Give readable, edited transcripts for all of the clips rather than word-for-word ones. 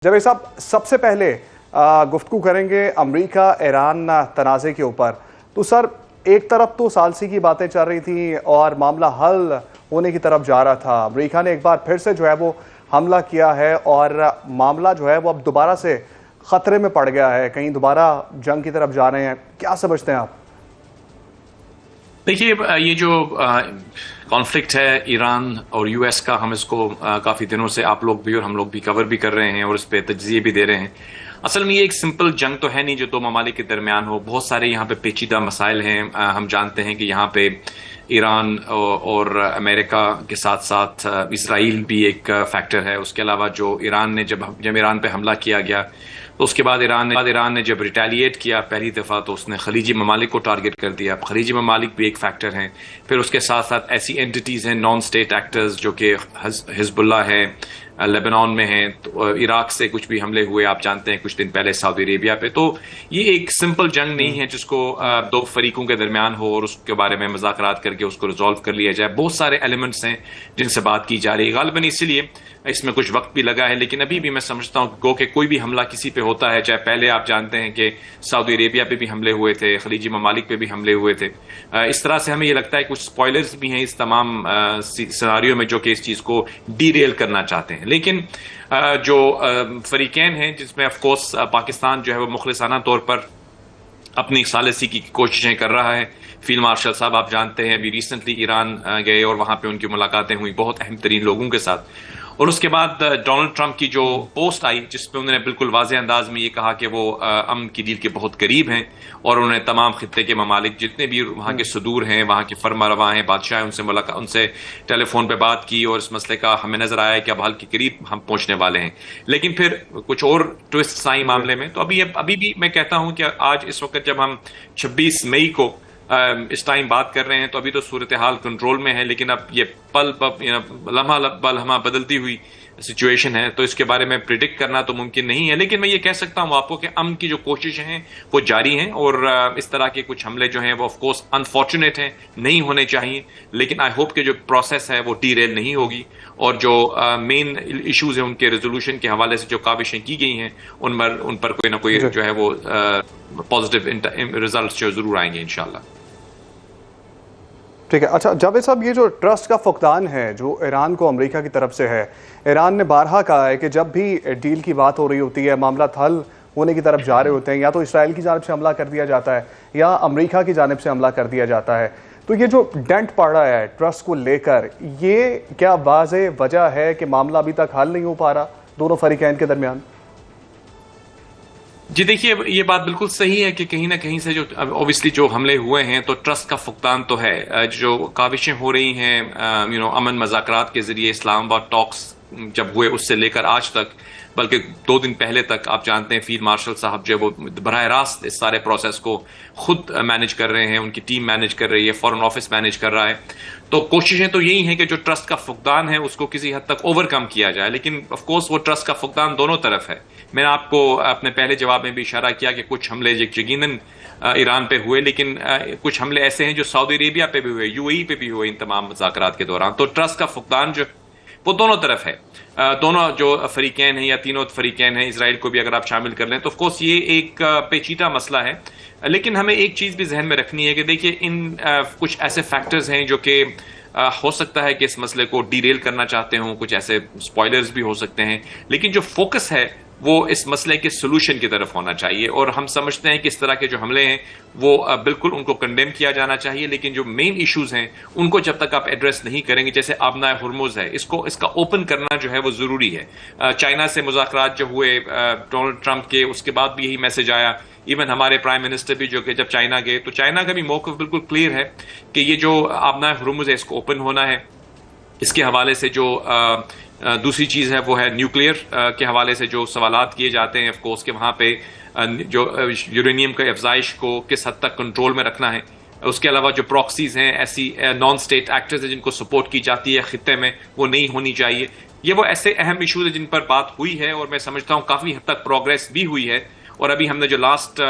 जावेद साहब, सबसे पहले गुफ्तगू करेंगे अमरीका ईरान तनाज़े के ऊपर। तो सर, एक तरफ तो सालसी की बातें चल रही थी और मामला हल होने की तरफ जा रहा था। अमरीका ने एक बार फिर से जो है वो हमला किया है और मामला जो है वो अब दोबारा से ख़तरे में पड़ गया है, कहीं दोबारा जंग की तरफ जा रहे हैं। क्या समझते हैं आप? देखिए, ये जो कॉन्फ्लिक्ट है ईरान और यूएस का, हम इसको काफ़ी दिनों से आप लोग भी और हम लोग भी कवर भी कर रहे हैं और इस पर तज्ज़िये भी दे रहे हैं। असल में ये एक सिंपल जंग तो है नहीं जो दो ममालिक के दरमियान हो। बहुत सारे यहाँ पे पेचीदा मसाइल हैं। हम जानते हैं कि यहाँ पे ईरान और अमेरिका के साथ साथ इसराइल भी एक फैक्टर है। उसके अलावा जो ईरान ने जब ईरान पे हमला किया गया तो उसके बाद ईरान ने जब रिटेलिएट किया पहली दफ़ा तो उसने खलीजी ममालिक को टारगेट कर दिया। खलीजी ममालिक भी एक फैक्टर हैं। फिर उसके साथ साथ ऐसी एंटिटीज़ हैं, नॉन स्टेट एक्टर्स, जो कि हिजबुल्लाह है, लेबनान में है, तो इराक से कुछ भी हमले हुए आप जानते हैं कुछ दिन पहले सऊदी अरेबिया पे। तो ये एक सिंपल जंग नहीं है जिसको दो फरीकों के दरमियान हो और उसके बारे में मुज़ाकरात करके उसको रिजॉल्व कर लिया जाए। बहुत सारे एलिमेंट्स हैं जिनसे बात की जा रही है। गालिबन इसीलिए इसमें कुछ वक्त भी लगा है, लेकिन अभी भी मैं समझता हूँ गो कि कोई भी हमला किसी पे होता है, चाहे पहले आप जानते हैं कि सऊदी अरेबिया पे भी हमले हुए थे, खलीजी ममालिक पे भी हमले हुए थे। इस तरह से हमें ये लगता है कुछ स्पॉयलर्स भी हैं इस तमाम सिनारियों में जो कि इस चीज़ को डीरेल करना चाहते हैं। लेकिन जो फरीकैन हैं जिसमें ऑफ कोर्स पाकिस्तान जो है वो मुखलिसाना तौर पर अपनी सालिसी की कोशिशें कर रहा है। फील्ड मार्शल साहब आप जानते हैं अभी रिसेंटली ईरान गए और वहां पे उनकी मुलाकातें हुई बहुत अहम तरीन लोगों के साथ। और उसके बाद डोनाल्ड ट्रंप की जो पोस्ट आई जिसमें उन्होंने बिल्कुल वाज़ेह अंदाज में ये कहा कि वो अमन की डील के बहुत करीब हैं और उन्होंने तमाम खित्ते के ममालिक जितने भी वहाँ के सदूर हैं, वहाँ के फरमारवा हैं, बादशाह, उनसे टेलीफोन पे बात की और इस मसले का हमें नजर आया कि अब हल के करीब हम पहुँचने वाले हैं। लेकिन फिर कुछ और ट्विस्ट आई मामले में। तो अभी भी मैं कहता हूँ कि आज इस वक्त जब हम 26 मई को इस टाइम बात कर रहे हैं तो अभी तो सूरत हाल कंट्रोल में है, लेकिन अब ये लम्हा बदलती हुई सिचुएशन है तो इसके बारे में प्रिडिक्ट करना तो मुमकिन नहीं है। लेकिन मैं ये कह सकता हूँ आपको कि अमन की जो कोशिशें हैं वो जारी हैं और इस तरह के कुछ हमले जो हैं वो ऑफ कोर्स अनफॉर्चुनेट हैं, नहीं होने चाहिए। लेकिन आई होप कि जो प्रोसेस है वो डीरेल नहीं होगी और जो मेन इश्यूज हैं उनके रेजोल्यूशन के हवाले से जो काविशें की गई हैं उन पर कोई ना कोई जो है वो पॉजिटिव रिजल्ट जो जरूर आएंगे इंशाल्लाह। ठीक है। अच्छा जावेद साहब, ये जो ट्रस्ट का फुकदान है जो ईरान को अमेरिका की तरफ से है, ईरान ने बारहा कहा है कि जब भी डील की बात हो रही होती है, मामला हल होने की तरफ जा रहे होते हैं, या तो इसराइल की जानिब से हमला कर दिया जाता है या अमेरिका की जानिब से हमला कर दिया जाता है। तो ये जो डेंट पड़ा है ट्रस्ट को लेकर, ये क्या वाज़ेह वजह है कि मामला अभी तक हल नहीं हो पा रहा दोनों फरीकैन के दरमियान? जी देखिए, ये बात बिल्कुल सही है कि कहीं ना कहीं से जो ऑब्वियसली जो हमले हुए हैं तो ट्रस्ट का फुकदान तो है। जो काविशें हो रही हैं अमन मज़ाकरात के जरिए, इस्लामाबाद टॉक्स जब हुए उससे लेकर आज तक, बल्कि 2 दिन पहले तक आप जानते हैं फील्ड मार्शल साहब जो वो बराह रास्त इस सारे प्रोसेस को खुद मैनेज कर रहे हैं, उनकी टीम मैनेज कर रही है, फॉरेन ऑफिस मैनेज कर रहा है। तो कोशिशें तो यही हैं कि जो ट्रस्ट का फुकदान है उसको किसी हद तक ओवरकम किया जाए। लेकिन ऑफ कोर्स वो ट्रस्ट का फुकदान दोनों तरफ है। मैंने आपको अपने पहले जवाब में भी इशारा किया कि कुछ हमले यकीनन ईरान पे हुए, लेकिन कुछ हमले ऐसे हैं जो सऊदी अरेबिया पे भी हुए, यूएई पे भी हुए इन तमाम मुज़ाकरात के दौरान। तो ट्रस्ट का फुकदान जो वो दोनों तरफ है। दोनों जो फरीकैन हैं या तीनों फरीकैन हैं, इसराइल को भी अगर आप शामिल कर लें तो ऑफकोर्स ये एक पेचीदा मसला है। लेकिन हमें एक चीज़ भी जहन में रखनी है कि देखिए इन कुछ ऐसे फैक्टर्स हैं जो कि हो सकता है कि इस मसले को डीरेल करना चाहते हों, कुछ ऐसे स्पॉयलर्स भी हो सकते हैं, लेकिन जो फोकस है वो इस मसले के सोल्यूशन की तरफ होना चाहिए। और हम समझते हैं कि इस तरह के जो हमले हैं वो बिल्कुल उनको कंडेम किया जाना चाहिए, लेकिन जो मेन इश्यूज हैं उनको जब तक आप एड्रेस नहीं करेंगे, जैसे आबना हुर्मुज है, इसका ओपन करना जो है वो जरूरी है। चाइना से मुज़ाकरात जो हुए डोनाल्ड ट्रंप के, उसके बाद भी यही मैसेज आया। इवन हमारे प्राइम मिनिस्टर भी जो कि जब चाइना गए तो चाइना का भी मौक़िफ़ बिल्कुल क्लियर है कि ये जो आबना हुर्मुज है इसको ओपन होना है। इसके हवाले से जो दूसरी चीज़ है वो है न्यूक्लियर के हवाले से जो सवालात किए जाते हैं, ऑफकोर्स के वहाँ पे जो यूरेनियम का अफजाइश को किस हद तक कंट्रोल में रखना है। उसके अलावा जो प्रॉक्सीज हैं, ऐसी नॉन स्टेट एक्टर्स हैं जिनको सपोर्ट की जाती है खित्ते में, वो नहीं होनी चाहिए। ये वो ऐसे अहम इशूज हैं जिन पर बात हुई है और मैं समझता हूँ काफ़ी हद तक प्रोग्रेस भी हुई है। और अभी हमने जो लास्ट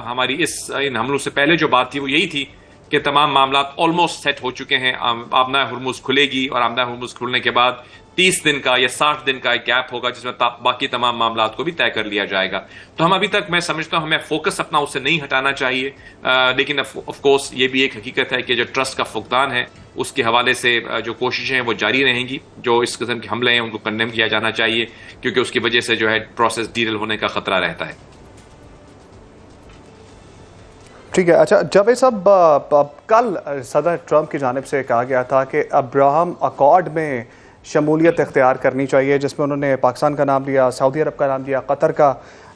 हमारी इन हमलों से पहले जो बात थी वो यही थी कि तमाम मामला ऑलमोस्ट सेट हो चुके हैं। आबना हुर्मुज खुलेगी और आबना हुर्मुज खुलने के बाद 30 दिन का या 60 दिन का एक गैप होगा जिसमें बाकी तमाम मामलात को भी तय कर लिया जाएगा। तो हम अभी तक, मैं समझता हूं, हमें फोकस अपना उससे नहीं हटाना चाहिए, लेकिन ऑफ कोर्स ये भी एक हकीकत है कि जो ट्रस्ट का फुकदान है उसके हवाले से जो कोशिशें हैं वो जारी रहेंगी। जो इस किस्म के हमले हैं उनको कंडेम किया जाना चाहिए, क्योंकि उसकी वजह से जो है प्रोसेस डीरेल होने का खतरा रहता है। ठीक है। अच्छा, जब ये सब कल सदर ट्रंप की जानिब से कहा गया था कि अब्राहम अकॉर्ड में शमूलियत इख्तियार करनी चाहिए, जिसमें उन्होंने पाकिस्तान का नाम लिया, सऊदी अरब का नाम लिया, कतर का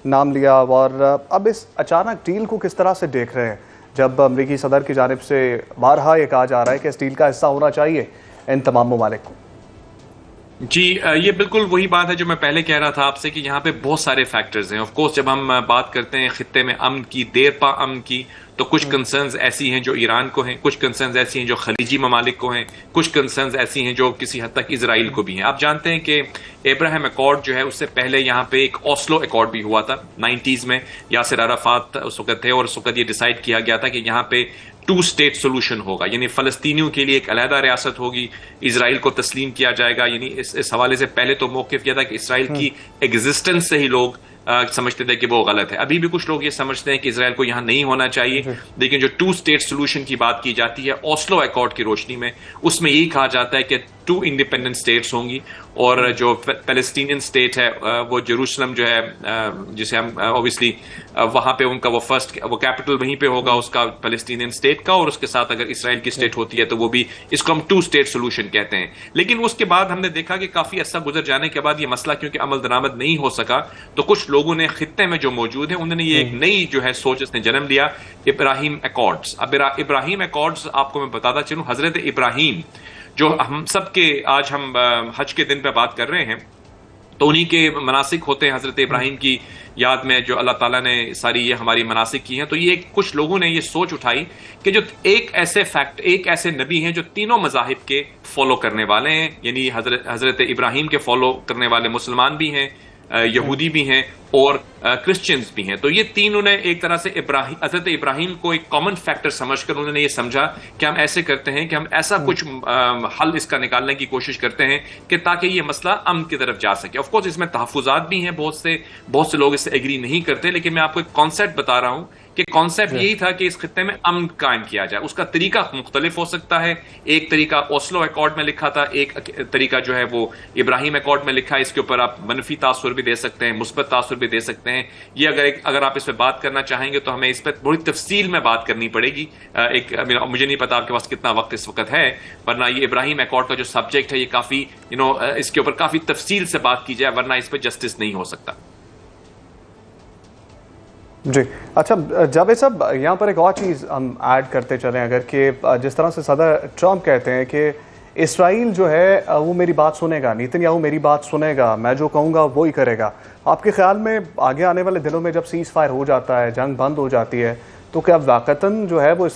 नाम लिया, और अब इस अचानक डील को किस तरह से देख रहे हैं, जब अमरीकी सदर की जानिब से बारहा ये कहा जा रहा है कि इस डील का हिस्सा होना चाहिए इन तमाम ममालिक को? जी, ये बिल्कुल वही बात है जो मैं पहले कह रहा था आपसे कि यहाँ पे बहुत सारे फैक्टर्स हैं। ऑफ कोर्स जब हम बात करते हैं खित्ते में अमन की, देर पा अमन की, तो कुछ कंसर्न्स ऐसी हैं जो ईरान को हैं, कुछ कंसर्न्स ऐसी हैं जो खलीजी ममालिक को हैं, कुछ कंसर्न्स ऐसी हैं जो किसी हद तक इजराइल को भी हैं। आप जानते हैं कि अब्राहम अकॉर्ड जो है उससे पहले यहाँ पे एक ओस्लो अकॉर्ड भी हुआ था 90s में। यासिर अराफात उस वक्त थे और उस वक्त ये डिसाइड किया गया था कि यहाँ पे 2 स्टेट सोल्यूशन होगा, यानी फलस्तीनियों के लिए एक अलहदा रियासत होगी, इजराइल को तस्लीम किया जाएगा। यानी इस हवाले से पहले तो मौक़िफ़ किया था कि इसराइल की एग्जिस्टेंस से ही लोग समझते थे कि वो गलत है। अभी भी कुछ लोग ये समझते हैं कि इसराइल को यहाँ नहीं होना चाहिए, लेकिन जो 2 स्टेट सोल्यूशन की बात की जाती है ओस्लो अकॉर्ड की रोशनी में, उसमें यही कहा जाता है कि 2 इंडिपेंडेंट स्टेट्स होंगी, और जो पैलेस्टीनियन स्टेट है वो जेरूसलम जो है, जिसे हम ऑब्वियसली वहां पे उनका वो कैपिटल वहीं पे होगा उसका, पैलेस्टीनियन स्टेट का, और उसके साथ अगर इसराइल की स्टेट होती है तो वो भी, इसको हम 2 स्टेट सोल्यूशन कहते हैं। लेकिन उसके बाद हमने देखा कि काफी अरसा गुजर जाने के बाद ये मसला क्योंकि अमल दरामद नहीं हो सका, तो कुछ लोगों ने खित्ते में जो मौजूद है उन्होंने ये एक नई जो है सोच इसने जन्म लिया, इब्राहिम अकॉर्ड्स। अब इब्राहिम अकॉर्ड्स आपको मैं बताता चलूं, हजरत इब्राहिम जो हम सब के आज हम हज के दिन पे बात कर रहे हैं, तो उन्हीं के मनासिक होते हैं हजरत इब्राहिम की याद में, जो अल्लाह ताला ने सारी ये हमारी मनासिक की हैं। तो ये कुछ लोगों ने ये सोच उठाई कि जो एक ऐसे नबी हैं जो तीनों मज़ाहिब के फॉलो करने वाले हैं, यानी हजरत इब्राहिम के फॉलो करने वाले मुसलमान भी हैं, यहूदी भी हैं और क्रिश्चियंस भी हैं। तो ये तीनों ने एक तरह से हजरत इब्राहिम को एक कॉमन फैक्टर समझकर उन्होंने ये समझा कि हम ऐसे करते हैं कि हम ऐसा कुछ हल इसका निकालने की कोशिश करते हैं कि ताकि ये मसला अमन की तरफ जा सके। ऑफ कोर्स इसमें तहफ़्फ़ुज़ात भी हैं, बहुत से लोग इससे एग्री नहीं करते, लेकिन मैं आपको एक कॉन्सेप्ट बता रहा हूं कि कॉन्सेप्ट यही था कि इस खित्ते में अमन कायम किया जाए। उसका तरीका मुख्तलिफ हो सकता है। एक तरीका ओस्लो अकॉर्ड में लिखा था, एक तरीका जो है वो इब्राहिम अकॉर्ड में लिखा है। इसके ऊपर आप मनफी तासुर भी दे सकते हैं, मुस्बत तासुर भी दे सकते हैं। ये अगर आप इस पर बात करना चाहेंगे तो हमें इस पर बड़ी तफसील में बात करनी पड़ेगी। मुझे नहीं पता आपके पास कितना वक्त इस वक्त है, वरना ये इब्राहिम अकॉर्ड का जो सब्जेक्ट है ये काफी इसके ऊपर काफी तफसील से बात की जाए, वरना इस पर जस्टिस नहीं हो सकता। जी अच्छा, जब ये सब यहाँ पर एक और चीज़ हम ऐड करते चलें, अगर कि जिस तरह से सदर ट्रंप कहते हैं कि इसराइल जो है वो मेरी बात सुनेगा, नेतन्याहू मेरी बात सुनेगा, मैं जो कहूँगा वो ही करेगा। आपके ख्याल में आगे आने वाले दिनों में जब सीज़ फायर हो जाता है, जंग बंद हो जाती है, तो क्या वाक़तन जो है वो